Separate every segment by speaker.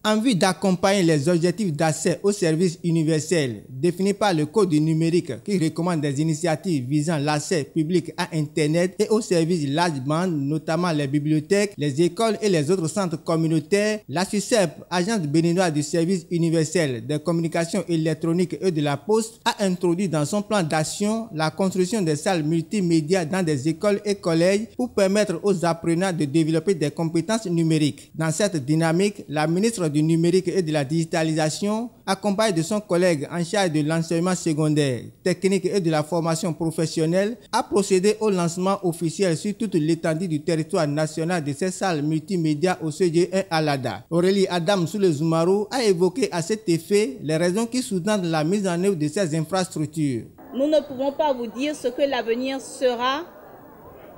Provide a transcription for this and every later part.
Speaker 1: En vue d'accompagner les objectifs d'accès aux services universels définis par le Code du numérique qui recommande des initiatives visant l'accès public à Internet et aux services large bande, notamment les bibliothèques, les écoles et les autres centres communautaires, la SUCEP, agence béninoise du service universel des communications électroniques et de la poste, a introduit dans son plan d'action la construction des salles multimédia dans des écoles et collèges pour permettre aux apprenants de développer des compétences numériques. Dans cette dynamique, la ministre du numérique et de la digitalisation, accompagnée de son collègue en charge de l'enseignement secondaire, technique et de la formation professionnelle, a procédé au lancement officiel sur toute l'étendue du territoire national de ces salles multimédia au CG1 Alada. Aurélie Adam Soule-Zoumarou a évoqué à cet effet les raisons qui sous-tendent la mise en œuvre de ces infrastructures.
Speaker 2: Nous ne pouvons pas vous dire ce que l'avenir sera,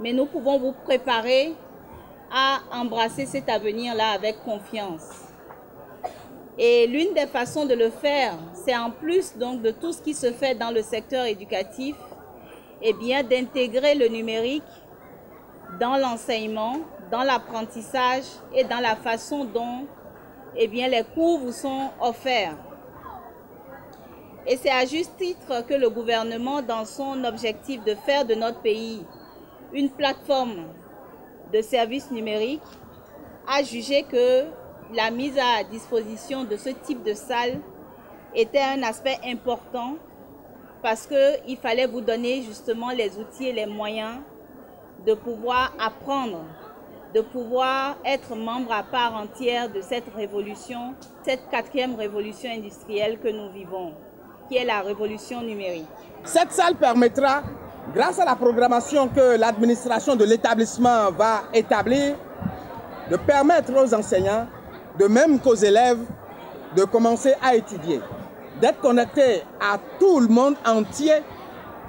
Speaker 2: mais nous pouvons vous préparer à embrasser cet avenir-là avec confiance. Et l'une des façons de le faire, c'est en plus donc de tout ce qui se fait dans le secteur éducatif, eh bien d'intégrer le numérique dans l'enseignement, dans l'apprentissage et dans la façon dont eh bien, les cours vous sont offerts. Et c'est à juste titre que le gouvernement, dans son objectif de faire de notre pays une plateforme de services numériques, a jugé que la mise à disposition de ce type de salle était un aspect important parce qu'il fallait vous donner justement les outils et les moyens de pouvoir apprendre, de pouvoir être membre à part entière de cette révolution, cette quatrième révolution industrielle que nous vivons, qui est la révolution numérique.
Speaker 3: Cette salle permettra, grâce à la programmation que l'administration de l'établissement va établir, de permettre aux enseignants, de même qu'aux élèves, de commencer à étudier, d'être connectés à tout le monde entier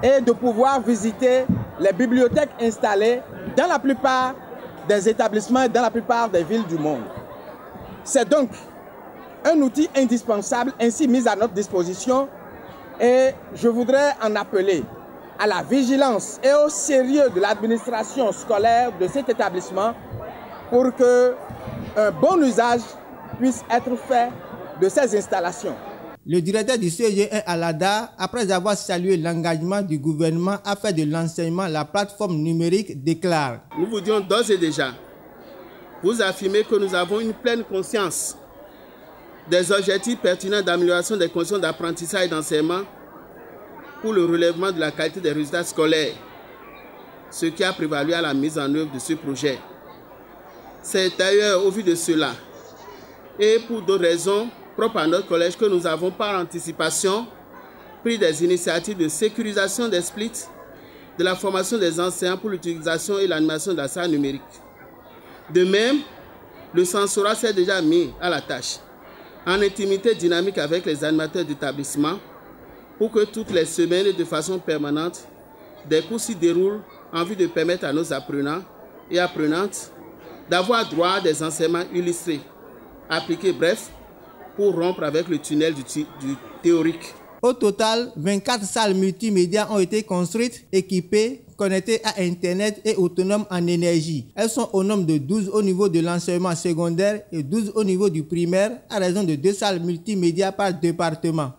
Speaker 3: et de pouvoir visiter les bibliothèques installées dans la plupart des établissements et dans la plupart des villes du monde. C'est donc un outil indispensable ainsi mis à notre disposition et je voudrais en appeler à la vigilance et au sérieux de l'administration scolaire de cet établissement pour qu'un bon usage puisse être fait de ces installations.
Speaker 1: Le directeur du CG1 Alada, après avoir salué l'engagement du gouvernement à faire de l'enseignement la plateforme numérique, déclare:
Speaker 4: Nous vous disons d'ores et déjà, vous affirmez que nous avons une pleine conscience des objectifs pertinents d'amélioration des conditions d'apprentissage et d'enseignement pour le relèvement de la qualité des résultats scolaires, ce qui a prévalu à la mise en œuvre de ce projet. C'est d'ailleurs au vu de cela et pour d'autres raisons propres à notre collège que nous avons par anticipation pris des initiatives de sécurisation des splits, de la formation des enseignants pour l'utilisation et l'animation de la salle numérique. De même, le censorat s'est déjà mis à la tâche, en intimité dynamique avec les animateurs d'établissement, pour que toutes les semaines et de façon permanente, des cours s'y déroulent en vue de permettre à nos apprenants et apprenantes d'avoir droit à des enseignements illustrés, appliqués, bref, pour rompre avec le tunnel du théorique.
Speaker 1: Au total, 24 salles multimédia ont été construites, équipées, connectées à Internet et autonomes en énergie. Elles sont au nombre de 12 au niveau de l'enseignement secondaire et 12 au niveau du primaire, à raison de 2 salles multimédia par département.